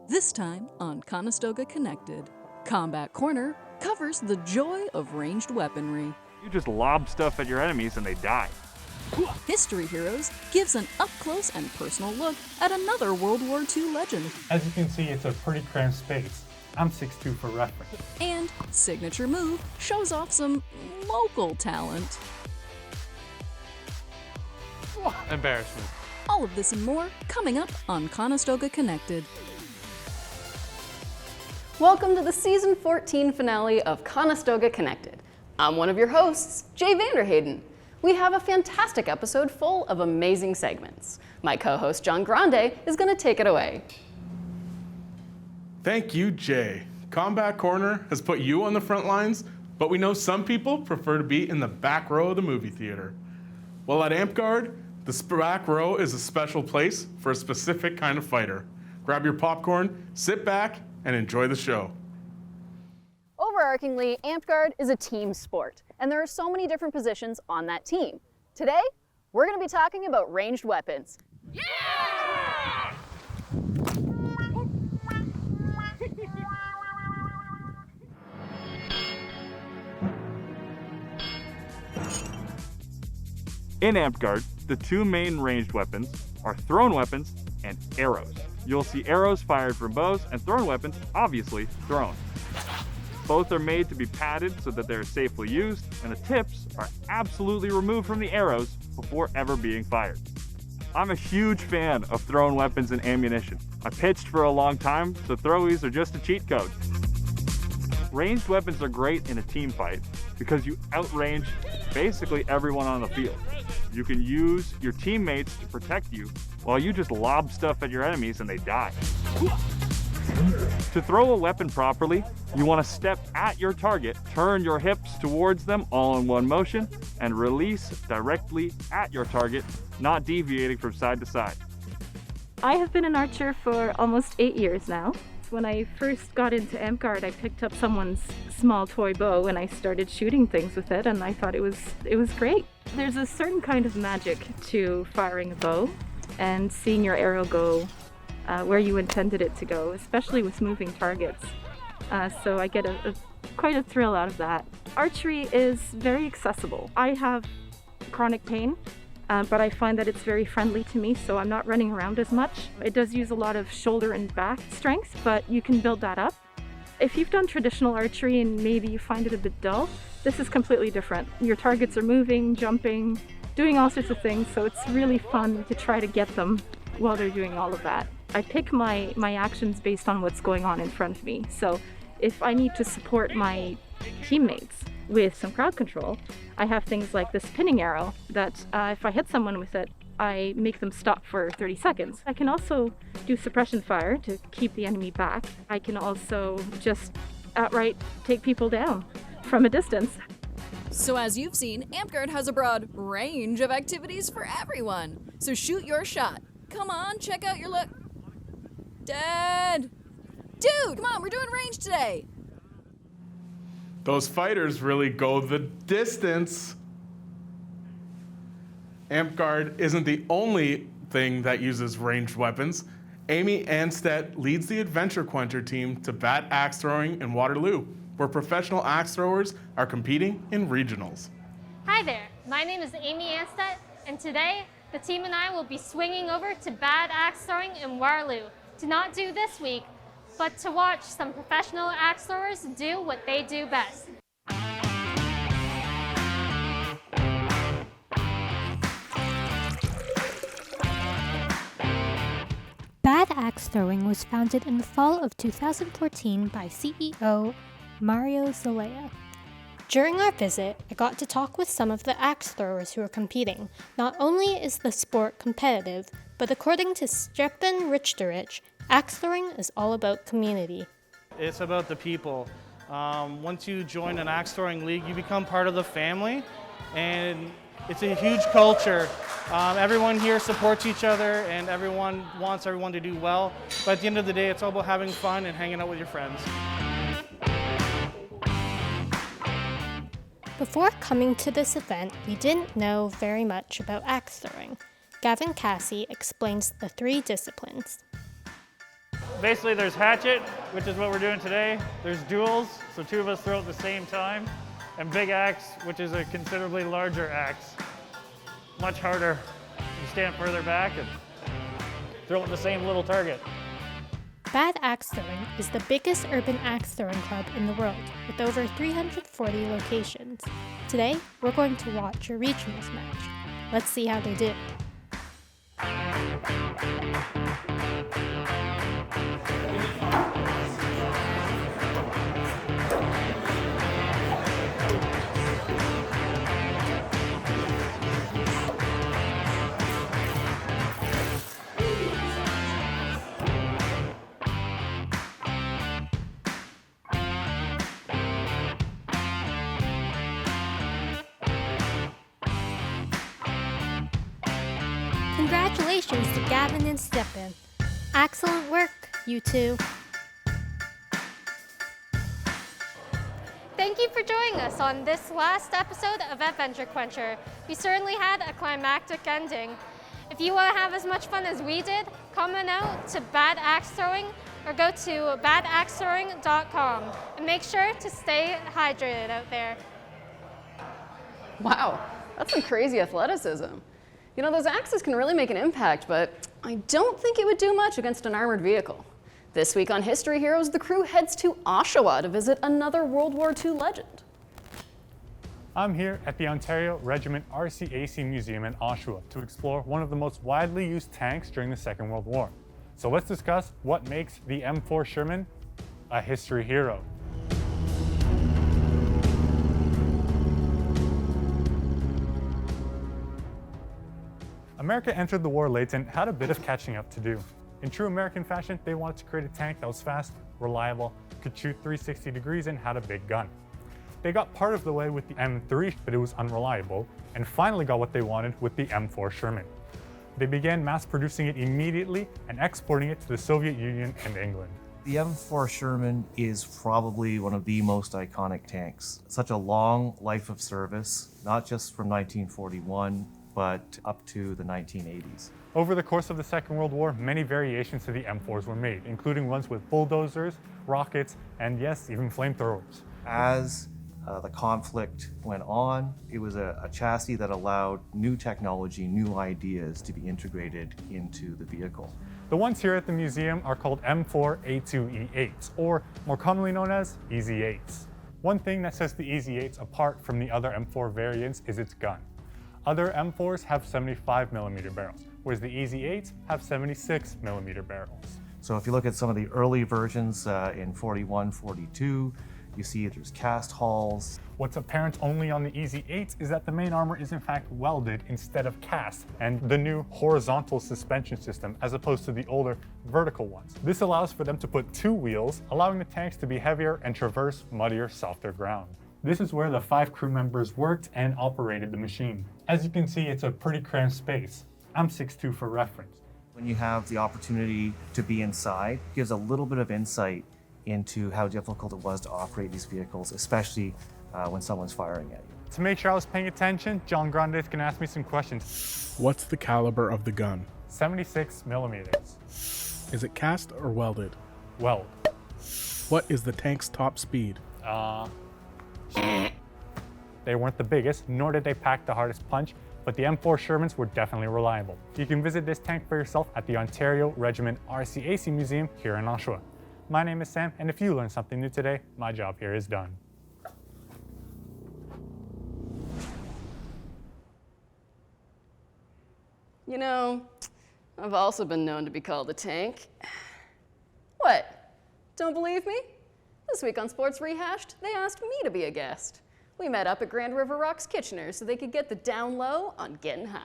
This time on Conestoga Connected, Combat Corner covers the joy of ranged weaponry. You just lob stuff at your enemies and they die. History Heroes gives an up-close and personal look at another World War II legend. As you can see, it's a pretty cramped space. I'm 6'2" for reference. And Signature Move shows off some local talent. Embarrassment. All of this and more coming up on Conestoga Connected. Welcome to the Season 14 finale of Conestoga Connected. I'm one of your hosts, Jay Vanderhayden. We have a fantastic episode full of amazing segments. My co-host, John Grande, is going to take it away. Thank you, Jay. Combat Corner has put you on the front lines, but we know some people prefer to be in the back row of the movie theater. Well, at AmpGuard, the back row is a special place for a specific kind of fighter. Grab your popcorn, sit back, and enjoy the show. Overarchingly, AmpGuard is a team sport, and there are so many different positions on that team. Today, we're going to be talking about ranged weapons. Yeah! In AmpGuard, the two main ranged weapons are thrown weapons and arrows. You'll see arrows fired from bows and thrown weapons, obviously, thrown. Both are made to be padded so that they're safely used, and the tips are absolutely removed from the arrows before ever being fired. I'm a huge fan of thrown weapons and ammunition. I pitched for a long time, so throwies are just a cheat code. Ranged weapons are great in a team fight because you outrange basically everyone on the field. You can use your teammates to protect you while you just lob stuff at your enemies and they die. To throw a weapon properly, you want to step at your target, turn your hips towards them all in one motion, and release directly at your target, not deviating from side to side. I have been an archer for almost 8 years now. When I first got into AmpGuard, I picked up someone's small toy bow and I started shooting things with it, and I thought it was great. There's a certain kind of magic to firing a bow and seeing your arrow go where you intended it to go, especially with moving targets. So I get quite a thrill out of that. Archery is very accessible. I have chronic pain, but I find that it's very friendly to me, so I'm not running around as much. It does use a lot of shoulder and back strength, but you can build that up. If you've done traditional archery and maybe you find it a bit dull, this is completely different. Your targets are moving, jumping, doing all sorts of things, so it's really fun to try to get them while they're doing all of that. I pick my actions based on what's going on in front of me. So if I need to support my teammates with some crowd control, I have things like this pinning arrow that if I hit someone with it, I make them stop for 30 seconds. I can also do suppression fire to keep the enemy back. I can also just outright take people down from a distance. So as you've seen, AmpGuard has a broad range of activities for everyone. So shoot your shot. Come on, check out your look. Dad! Dude, come on, we're doing range today. Those fighters really go the distance. AmpGuard isn't the only thing that uses ranged weapons. Amy Anstedt leads the Adventure Quenter team to bat axe throwing in Waterloo, where professional axe throwers are competing in regionals. Hi there, my name is Amy Anstedt, and today the team and I will be swinging over to bad axe throwing in Waterloo to not do this week, but to watch some professional axe throwers do what they do best. Bad Axe Throwing was founded in the fall of 2014 by CEO Mario Zelaya. During our visit, I got to talk with some of the axe throwers who are competing. Not only is the sport competitive, but according to Stjepan Richterich, axe throwing is all about community. It's about the people. Once you join an axe throwing league, you become part of the family, and it's a huge culture. Everyone here supports each other, and everyone wants everyone to do well. But at the end of the day, it's all about having fun and hanging out with your friends. Before coming to this event, we didn't know very much about axe throwing. Gavin Cassie explains the three disciplines. Basically, there's hatchet, which is what we're doing today. There's duels, so two of us throw at the same time. And big axe, which is a considerably larger axe. Much harder. You stand further back and throw at the same little target. Bad Axe Throwing is the biggest urban axe throwing club in the world, with over 340 locations. Today, we're going to watch a regionals match. Let's see how they do. Congratulations to Gavin and Stephen. Excellent work, you two. Thank you for joining us on this last episode of Adventure Quencher. We certainly had a climactic ending. If you want to have as much fun as we did, comment out to Bad Axe Throwing or go to badaxethrowing.com and make sure to stay hydrated out there. Wow, that's some crazy athleticism. You know, those axes can really make an impact, but I don't think it would do much against an armored vehicle. This week on History Heroes, the crew heads to Oshawa to visit another World War II legend. I'm here at the Ontario Regiment RCAC Museum in Oshawa to explore one of the most widely used tanks during the Second World War. So let's discuss what makes the M4 Sherman a history hero. America entered the war late and had a bit of catching up to do. In true American fashion, they wanted to create a tank that was fast, reliable, could shoot 360 degrees, and had a big gun. They got part of the way with the M3, but it was unreliable, and finally got what they wanted with the M4 Sherman. They began mass producing it immediately and exporting it to the Soviet Union and England. The M4 Sherman is probably one of the most iconic tanks. Such a long life of service, not just from 1941, but up to the 1980s. Over the course of the Second World War, many variations to the M4s were made, including ones with bulldozers, rockets, and yes, even flamethrowers. As the conflict went on, it was a chassis that allowed new technology, new ideas to be integrated into the vehicle. The ones here at the museum are called M4A2E8s, or more commonly known as EZ8s. One thing that sets the EZ8s apart from the other M4 variants is its gun. Other M4s have 75mm barrels, whereas the EZ8s have 76mm barrels. So if you look at some of the early versions in 41, 42, you see there's cast hulls. What's apparent only on the EZ8s is that the main armor is in fact welded instead of cast, and the new horizontal suspension system as opposed to the older vertical ones. This allows for them to put two wheels, allowing the tanks to be heavier and traverse muddier, softer ground. This is where the 5 crew members worked and operated the machine. As you can see, it's a pretty cramped space. I'm 6'2" for reference. When you have the opportunity to be inside, it gives a little bit of insight into how difficult it was to operate these vehicles, especially when someone's firing at you. To make sure I was paying attention, John Grande is going to ask me some questions. What's the caliber of the gun? 76mm. Is it cast or welded? Weld. What is the tank's top speed? They weren't the biggest, nor did they pack the hardest punch, but the M4 Shermans were definitely reliable. You can visit this tank for yourself at the Ontario Regiment RCAC Museum here in Oshawa. My name is Sam, and if you learned something new today, my job here is done. You know, I've also been known to be called a tank. What? Don't believe me? This week on Sports Rehashed, they asked me to be a guest. We met up at Grand River Rocks Kitchener so they could get the down low on getting high.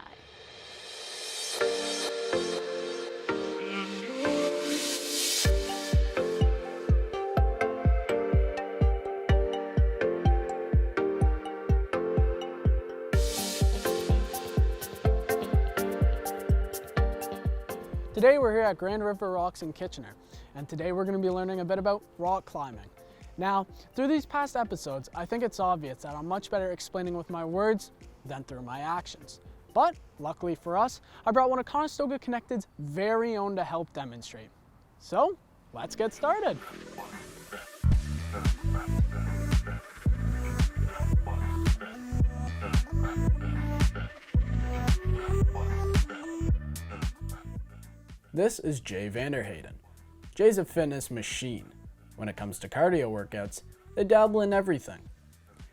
Today we're here at Grand River Rocks in Kitchener, and today we're going to be learning a bit about rock climbing. Now, through these past episodes, I think it's obvious that I'm much better explaining with my words than through my actions. But, luckily for us, I brought one of Conestoga Connected's very own to help demonstrate. So, let's get started. This is Jay Vanderhayden. Jay's a fitness machine. When it comes to cardio workouts, they dabble in everything.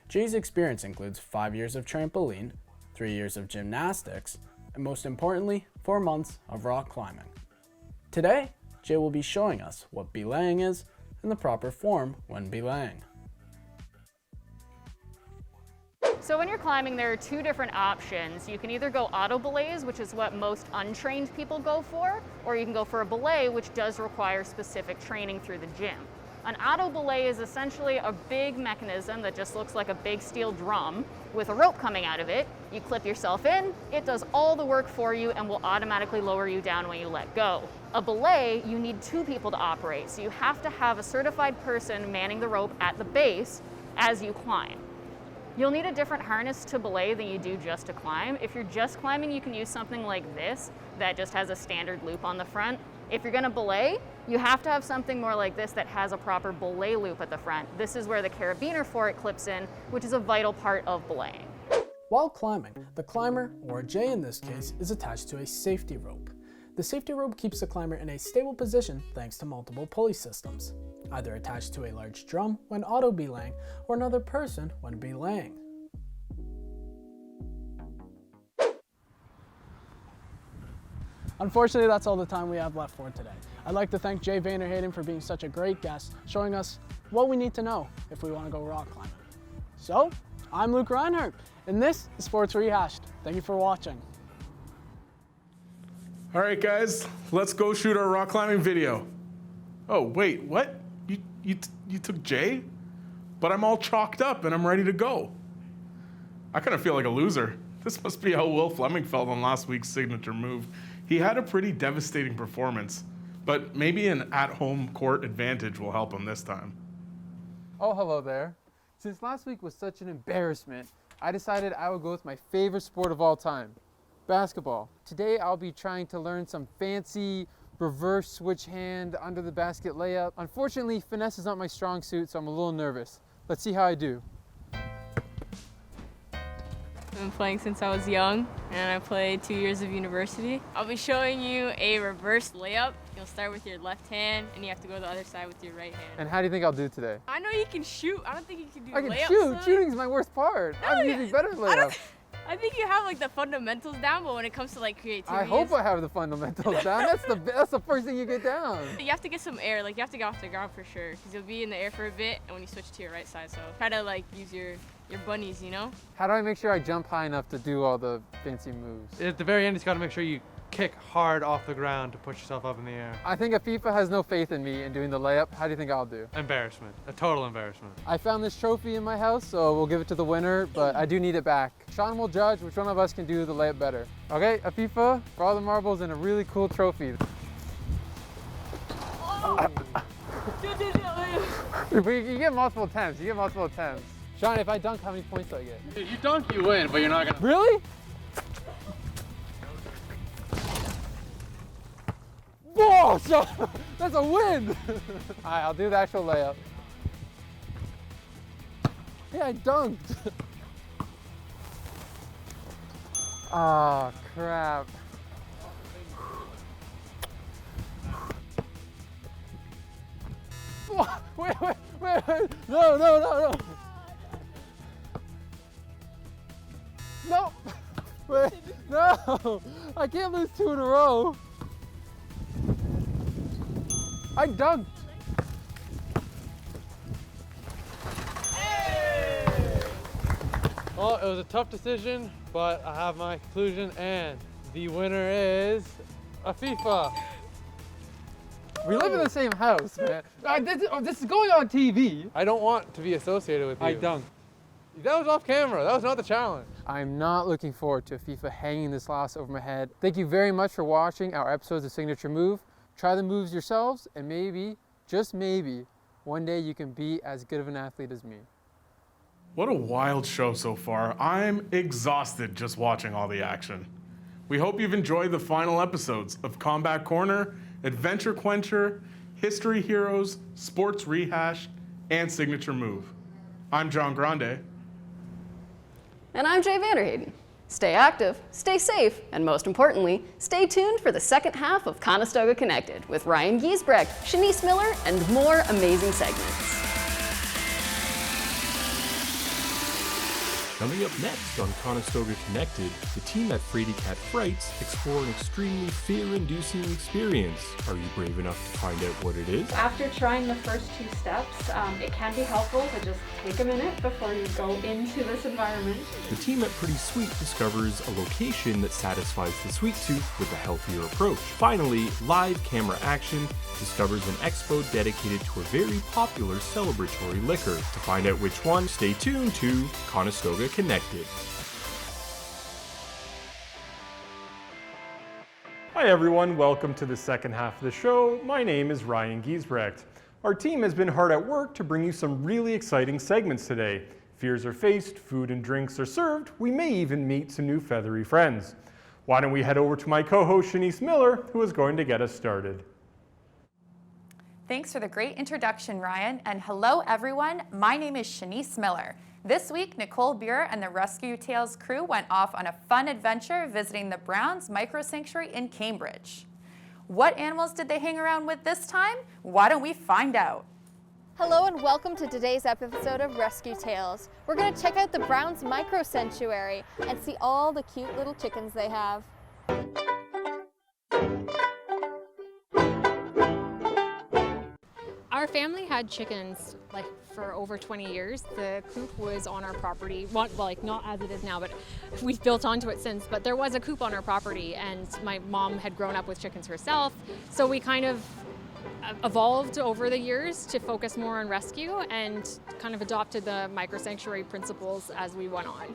Jay's experience includes 5 years of trampoline, 3 years of gymnastics, and most importantly, 4 months of rock climbing. Today, Jay will be showing us what belaying is and the proper form when belaying. So when you're climbing, there are 2 different options. You can either go auto belays, which is what most untrained people go for, or you can go for a belay, which does require specific training through the gym. An auto belay is essentially a big mechanism that just looks like a big steel drum with a rope coming out of it. You clip yourself in, it does all the work for you and will automatically lower you down when you let go. A belay, you need 2 people to operate, so you have to have a certified person manning the rope at the base as you climb. You'll need a different harness to belay than you do just to climb. If you're just climbing, you can use something like this that just has a standard loop on the front. If you're gonna belay, you have to have something more like this that has a proper belay loop at the front. This is where the carabiner for it clips in, which is a vital part of belaying. While climbing, the climber, or Jay in this case, is attached to a safety rope. The safety rope keeps the climber in a stable position thanks to multiple pulley systems, either attached to a large drum when auto belaying or another person when belaying. Unfortunately, that's all the time we have left for today. I'd like to thank Jay Vanderhayden for being such a great guest, showing us what we need to know if we want to go rock climbing. So, I'm Luke Reinhardt, and this is Sports Rehashed. Thank you for watching. All right, guys, let's go shoot our rock climbing video. Oh, wait, what? You took Jay? But I'm all chalked up and I'm ready to go. I kind of feel like a loser. This must be how Will Fleming felt on last week's signature move. He had a pretty devastating performance, but maybe an at-home court advantage will help him this time. Oh, hello there. Since last week was such an embarrassment, I decided I would go with my favorite sport of all time, basketball. Today I'll be trying to learn some fancy reverse switch hand under the basket layup. Unfortunately, finesse is not my strong suit, so I'm a little nervous. Let's see how I do. I've been playing since I was young, and I played 2 years of university. I'll be showing you a reverse layup. You'll start with your left hand, and you have to go to the other side with your right hand. And how do you think I'll do today? I know you can shoot. I don't think you can do I can layups. shoot. Shooting's my worst part. No, I'm usually better at layups. I think you have like the fundamentals down, but when it comes to like creativity, I hope I have the fundamentals down. That's the first thing you get down. You have to get some air. Like you have to get off the ground for sure, because you'll be in the air for a bit, and when you switch to your right side, so try to like use your bunnies, you know? How do I make sure I jump high enough to do all the fancy moves? At the very end, you just got to make sure you kick hard off the ground to push yourself up in the air. I think if FIFA has no faith in me in doing the layup, how do you think I'll do? Embarrassment. A total embarrassment. I found this trophy in my house, so we'll give it to the winner, but I do need it back. Sean will judge which one of us can do the layup better. Okay, a FIFA for all the marbles and a really cool trophy. You get multiple attempts. Sean, if I dunk, how many points do I get? Dude, you dunk, you win, but you're not gonna. Really? Whoa, Sean, that's a win! All right, I'll do the actual layup. Hey, I dunked. Oh, crap. Wait, no. No, wait, no, I can't lose 2 in a row. I dunked. Well, it was a tough decision, but I have my conclusion, and the winner is a FIFA. We live in the same house, man. This is going on TV. I don't want to be associated with you. I dunked. That was off camera. That was not the challenge. I'm not looking forward to FIFA hanging this loss over my head. Thank you very much for watching our episodes of Signature Move. Try the moves yourselves, and maybe, just maybe, one day you can be as good of an athlete as me. What a wild show so far. I'm exhausted just watching all the action. We hope you've enjoyed the final episodes of Combat Corner, Adventure Quencher, history heroes, sports rehash, and signature move. I'm John Grande. And I'm Jay Vanderhayden. Stay active, stay safe, and most importantly, stay tuned for the second half of Conestoga Connected with Ryan Giesbrecht, Shanice Miller, and more amazing segments. Coming up next on Conestoga Connected, the team at Frady Cat Frights explore an extremely fear-inducing experience. Are you brave enough to find out what it is? After trying the first 2 steps, it can be helpful to just take a minute before you go into this environment. The team at Pretty Sweet discovers a location that satisfies the sweet tooth with a healthier approach. Finally, live camera action discovers an expo dedicated to a very popular celebratory liquor. To find out which one, stay tuned to Conestoga Connected. Hi everyone, welcome to the second half of the show. My name is Ryan Giesbrecht. Our team has been hard at work to bring you some really exciting segments today. Fears are faced, food and drinks are served, we may even meet some new feathery friends. Why don't we head over to my co-host Shanice Miller, who is going to get us started. Thanks for the great introduction, Ryan, and hello everyone, my name is Shanice Miller. This week, Nicole Buer and the Rescue Tales crew went off on a fun adventure visiting the Browns Micro Sanctuary in Cambridge. What animals did they hang around with this time? Why don't we find out? Hello and welcome to today's episode of Rescue Tales. We're going to check out the Browns Micro Sanctuary and see all the cute little chickens they have. Our family had chickens for over 20 years. The coop was on our property, well, not as it is now, but we've built onto it since. But there was a coop on our property, and my mom had grown up with chickens herself, so we kind of evolved over the years to focus more on rescue and kind of adopted the micro sanctuary principles as we went on.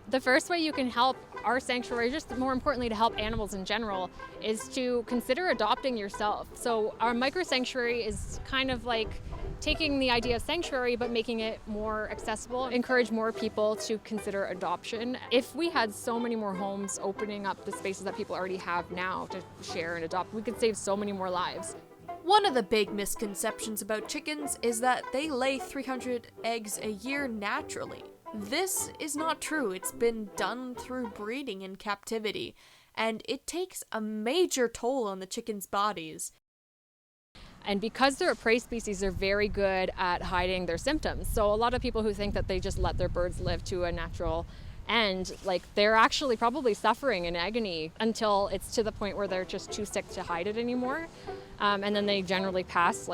The first way you can help our sanctuary, just more importantly to help animals in general, is to consider adopting yourself. So our micro sanctuary is kind of like taking the idea of sanctuary but making it more accessible, encourage more people to consider adoption. If we had so many more homes opening up the spaces that people already have now to share and adopt, we could save so many more lives. One of the big misconceptions about chickens is that they lay 300 eggs a year naturally. This is not true. It's been done through breeding in captivity, and it takes a major toll on the chickens' bodies. And because they're a prey species, they're very good at hiding their symptoms. So a lot of people who think that they just let their birds live to a natural end, they're actually probably suffering in agony until it's to the point where they're just too sick to hide it anymore. And then they generally pass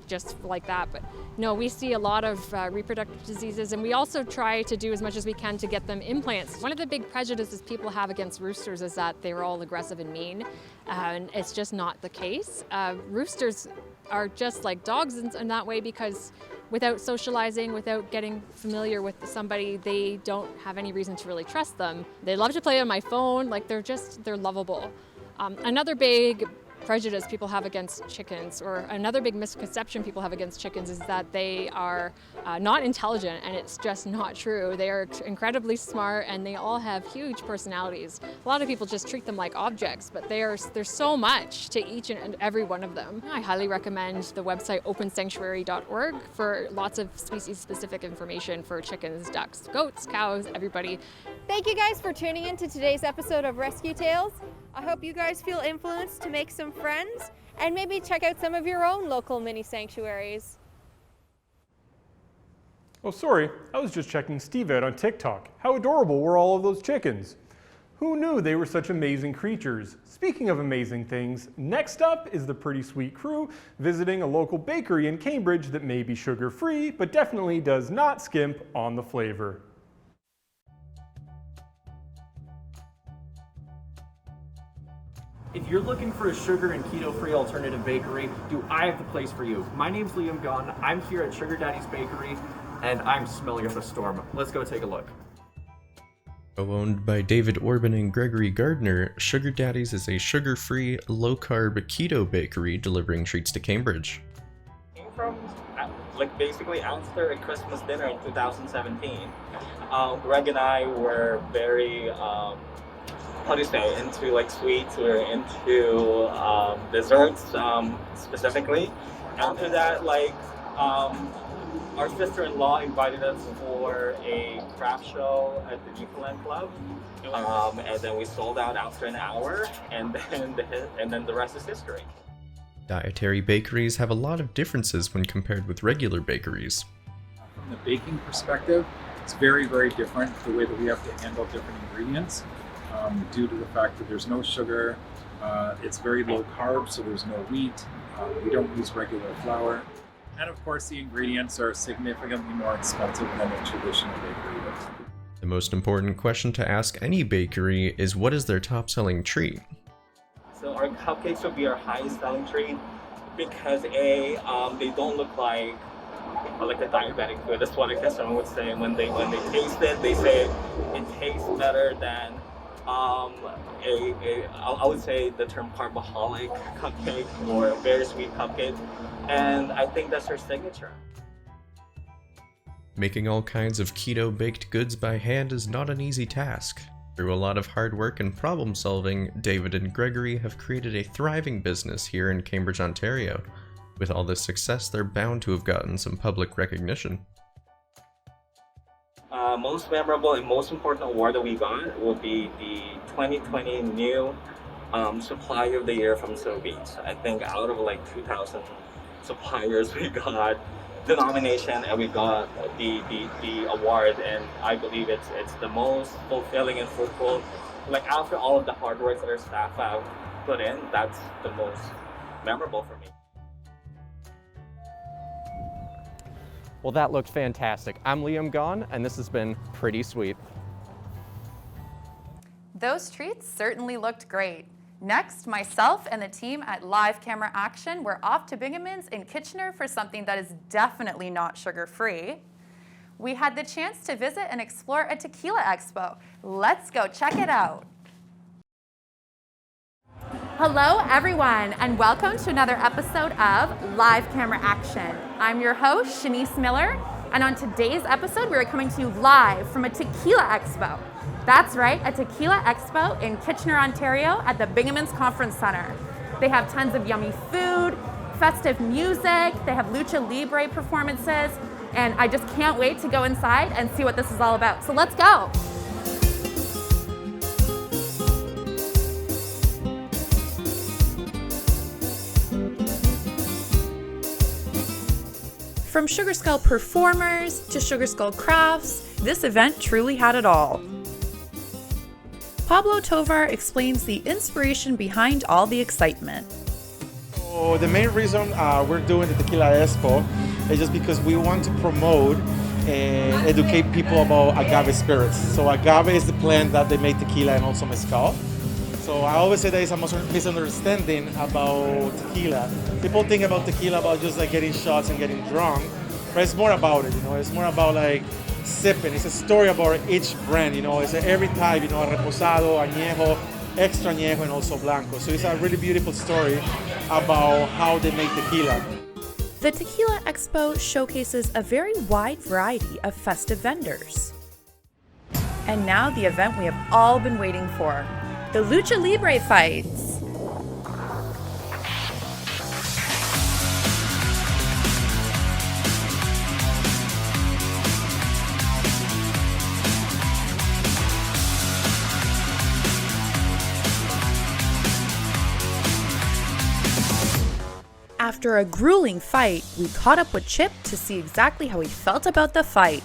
just like that. But no, we see a lot of reproductive diseases, and we also try to do as much as we can to get them implants. One of the big prejudices people have against roosters is that they're all aggressive and mean, and it's just not the case. Roosters are just like dogs in that way, because without socializing, without getting familiar with somebody, they don't have any reason to really trust them. They love to play on my phone, they're lovable. Another big prejudice people have against chickens, or another big misconception people have against chickens, is that they are not intelligent, and it's just not true. They are incredibly smart, and they all have huge personalities. A lot of people just treat them like objects, but there's so much to each and every one of them. I highly recommend the website opensanctuary.org for lots of species-specific information for chickens, ducks, goats, cows, everybody. Thank you guys for tuning in to today's episode of Rescue Tales. I hope you guys feel influenced to make some friends and maybe check out some of your own local mini sanctuaries. Oh, sorry, I was just checking Steve out on TikTok. How adorable were all of those chickens? Who knew they were such amazing creatures? Speaking of amazing things, next up is the Pretty Sweet crew visiting a local bakery in Cambridge that may be sugar-free, but definitely does not skimp on the flavor. If you're looking for a sugar and keto-free alternative bakery, I have the place for you. My name's Liam Gunn. I'm here at Sugar Daddy's Bakery, and I'm smelling up a storm. Let's go take a look. Owned by David Orban and Gregory Gardner, Sugar Daddy's is a sugar-free, low-carb keto bakery delivering treats to Cambridge. Came from basically after a Christmas dinner in 2017. Greg and I were very how do you say, into like sweets or into desserts specifically. After that, like our sister-in-law invited us for a craft show at the Newfoundland Club, and then we sold out after an hour, and then the rest is history. Dietary bakeries have a lot of differences when compared with regular bakeries. From the baking perspective, it's very, very different the way that we have to handle different ingredients due to the fact that there's no sugar, it's very low carb, so there's no wheat, we don't use regular flour, and of course the ingredients are significantly more expensive than a traditional bakery is. The most important question to ask any bakery is, what is their top-selling treat? So our cupcakes will be our highest selling treat because they don't look like a diabetic food. That's what a customer would say when they taste it. They say it tastes better than I would say the term carboholic cupcake or a very sweet cupcake, and I think that's her signature. Making all kinds of keto baked goods by hand is not an easy task. Through a lot of hard work and problem solving, David and Gregory have created a thriving business here in Cambridge, Ontario. With all this success, they're bound to have gotten some public recognition. Most memorable and most important award that we got will be the 2020 New Supplier of the Year from Sobeys. I think out of like 2,000 suppliers, we got the nomination and we got the award, and I believe it's the most fulfilling and fruitful. Like after all of the hard work that our staff have put in, that's the most memorable for me. Well, that looked fantastic. I'm Liam Gahn, and this has been pretty sweet. Those treats certainly looked great. Next, myself and the team at Live Camera Action were off to Bingaman's in Kitchener for something that is definitely not sugar-free. We had the chance to visit and explore a tequila expo. Let's go check it out. Hello, everyone, and welcome to another episode of Live Camera Action. I'm your host, Shanice Miller, and on today's episode, we are coming to you live from a tequila expo. That's right, a tequila expo in Kitchener, Ontario at the Bingaman's Conference Center. They have tons of yummy food, festive music, they have lucha libre performances, and I just can't wait to go inside and see what this is all about. So let's go. From Sugar Skull performers to Sugar Skull crafts, this event truly had it all. Pablo Tovar explains the inspiration behind all the excitement. So the main reason we're doing the Tequila Expo is just because we want to promote and educate people about agave spirits. So agave is the plant that they make tequila and also mezcal. So I always say there is a misunderstanding about tequila. People think about tequila about just like getting shots and getting drunk, but it's more about it, you know. It's more about like sipping. It's a story about each brand, you know. It's every type, you know, reposado, añejo, extra añejo, and also blanco. So it's a really beautiful story about how they make tequila. The Tequila Expo showcases a very wide variety of festive vendors. And now the event we have all been waiting for, the Lucha Libre fights. After a grueling fight, we caught up with Chip to see exactly how he felt about the fight.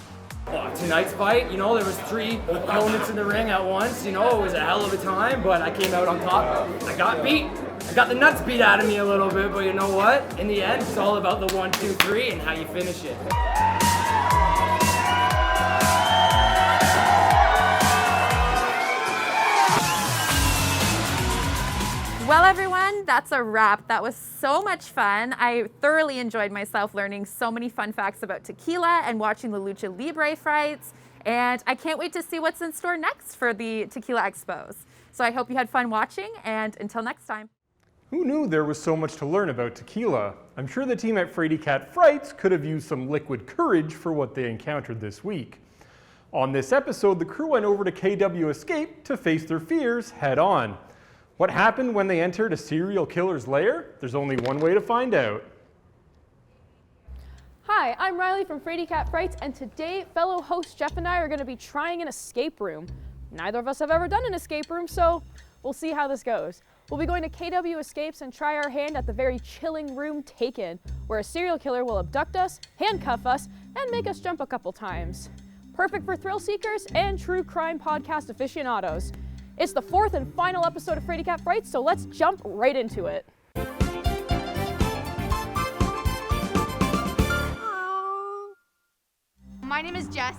Tonight's fight, you know, there was 3 opponents in the ring at once. You know, it was a hell of a time, but I came out on top. I got beat. I got the nuts beat out of me a little bit, but you know what? In the end, it's all about the 1, 2, 3 and how you finish it. Well, everyone, that's a wrap. That was so much fun. I thoroughly enjoyed myself learning so many fun facts about tequila and watching the Lucha Libre fights. And I can't wait to see what's in store next for the Tequila Expos. So I hope you had fun watching, and until next time. Who knew there was so much to learn about tequila? I'm sure the team at Frady Cat Frights could have used some liquid courage for what they encountered this week. On this episode, the crew went over to KW Escape to face their fears head on. What happened when they entered a serial killer's lair? There's only one way to find out. Hi, I'm Riley from Frady Cat Frights, and today fellow host Jeff and I are going to be trying an escape room. Neither of us have ever done an escape room, so we'll see how this goes. We'll be going to KW Escapes and try our hand at the very chilling room Taken, where a serial killer will abduct us, handcuff us, and make us jump a couple times. Perfect for thrill seekers and true crime podcast aficionados. It's the 4th and final episode of Frady Cat Frights, so let's jump right into it. My name is Jess.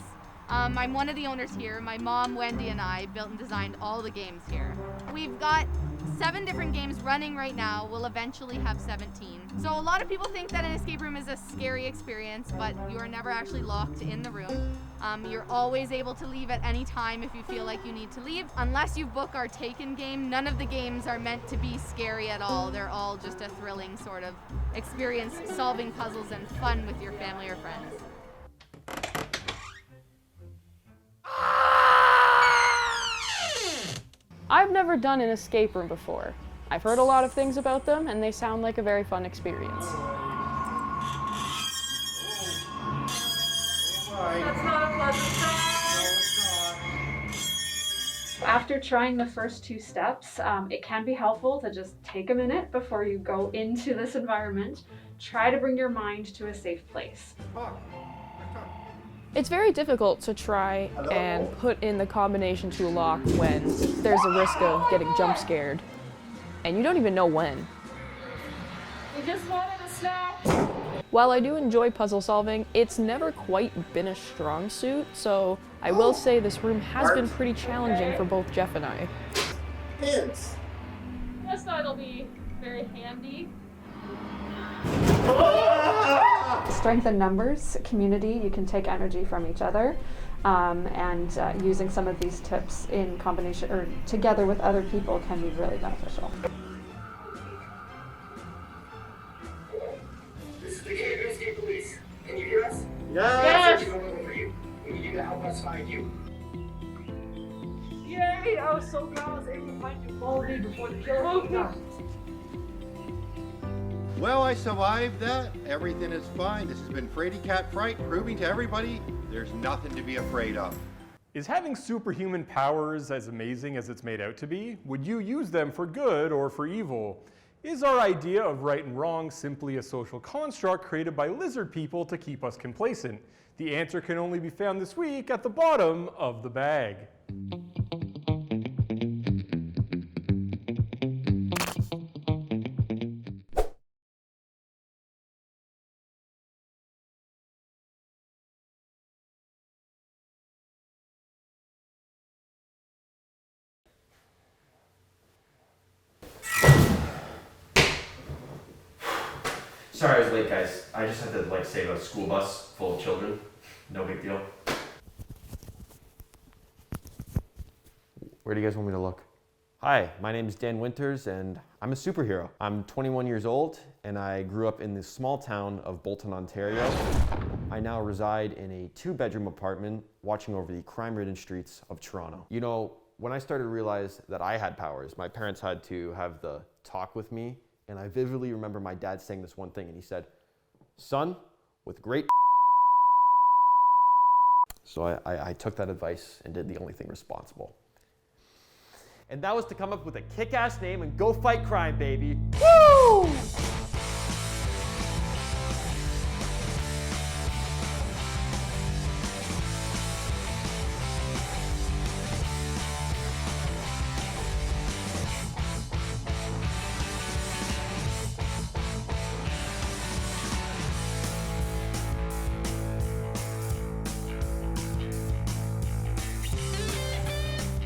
I'm one of the owners here. My mom, Wendy, and I built and designed all the games here. We've got 7 different games running right now. We'll eventually have 17. So a lot of people think that an escape room is a scary experience, but you are never actually locked in the room. You're always able to leave at any time if you feel like you need to leave. Unless you book our Taken game, none of the games are meant to be scary at all. They're all just a thrilling sort of experience, solving puzzles and fun with your family or friends. I've never done an escape room before. I've heard a lot of things about them, and they sound like a very fun experience. After trying the first 2 steps, it can be helpful to just take a minute before you go into this environment. Try to bring your mind to a safe place. It's very difficult to try and put in the combination to a lock when there's a risk of getting jump scared, and you don't even know when. We just wanted a snack. While I do enjoy puzzle solving, it's never quite been a strong suit, so I will say this room has been pretty challenging for both Jeff and I. Hints. Just thought it'll be very handy. Strength in numbers, community, you can take energy from each other, and using some of these tips in combination or together with other people can be really beneficial. This is the KW Escape Police. Can you hear us? Yes! We're looking for you. We need you to help us find you. Yay! I was so glad I was able to find you quality before the killer came down. Well, I survived that. Everything is fine. This has been Frady Cat Fright, proving to everybody there's nothing to be afraid of. Is having superhuman powers as amazing as it's made out to be? Would you use them for good or for evil? Is our idea of right and wrong simply a social construct created by lizard people to keep us complacent? The answer can only be found this week at the bottom of the bag. Sorry I was late, guys. I just had to save a school bus full of children. No big deal. Where do you guys want me to look? Hi, my name is Dan Winters and I'm a superhero. I'm 21 years old and I grew up in the small town of Bolton, Ontario. I now reside in a 2-bedroom apartment watching over the crime-ridden streets of Toronto. You know, when I started to realize that I had powers, my parents had to have the talk with me, and I vividly remember my dad saying this one thing, and he said, "Son, with great..." So I took that advice and did the only thing responsible. And that was to come up with a kick-ass name and go fight crime, baby. Woo!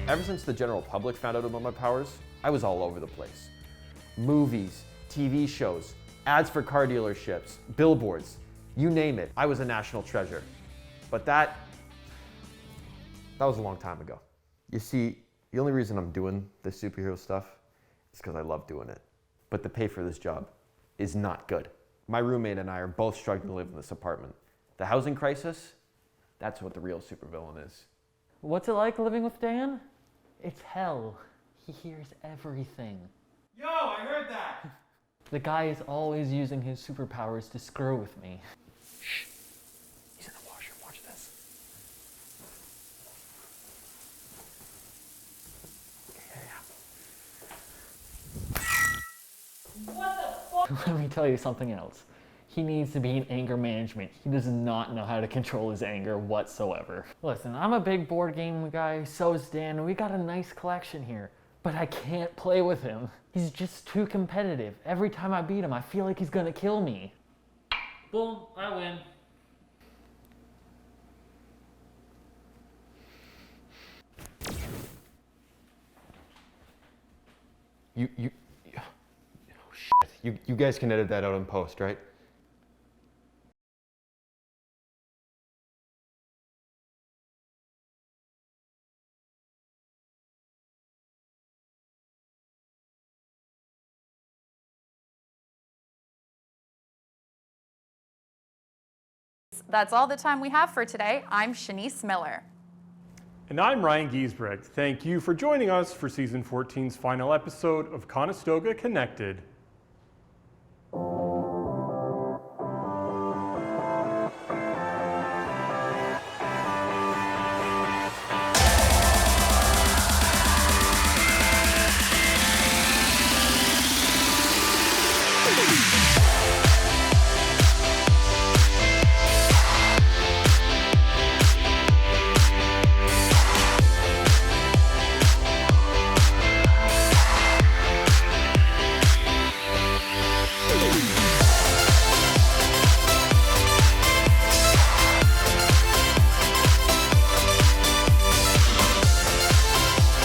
Ever since the general public found out about my powers, I was all over the place. Movies, TV shows, ads for car dealerships, billboards, you name it, I was a national treasure. But that was a long time ago. You see, the only reason I'm doing this superhero stuff is because I love doing it. But the pay for this job is not good. My roommate and I are both struggling to live in this apartment. The housing crisis, that's what the real supervillain is. What's it like living with Dan? It's hell. He hears everything. Yo, I heard that! The guy is always using his superpowers to screw with me. Shh. He's in the washroom. Watch this. What the fuck? Let me tell you something else. He needs to be in anger management. He does not know how to control his anger whatsoever. Listen, I'm a big board game guy, so is Dan, and we got a nice collection here. But I can't play with him. He's just too competitive. Every time I beat him, I feel like he's gonna kill me. Boom, I win. Oh shit. You guys can edit that out in post, right? That's all the time we have for today. I'm Shanice Miller. And I'm Ryan Giesbrecht. Thank you for joining us for Season 14's final episode of Conestoga Connected.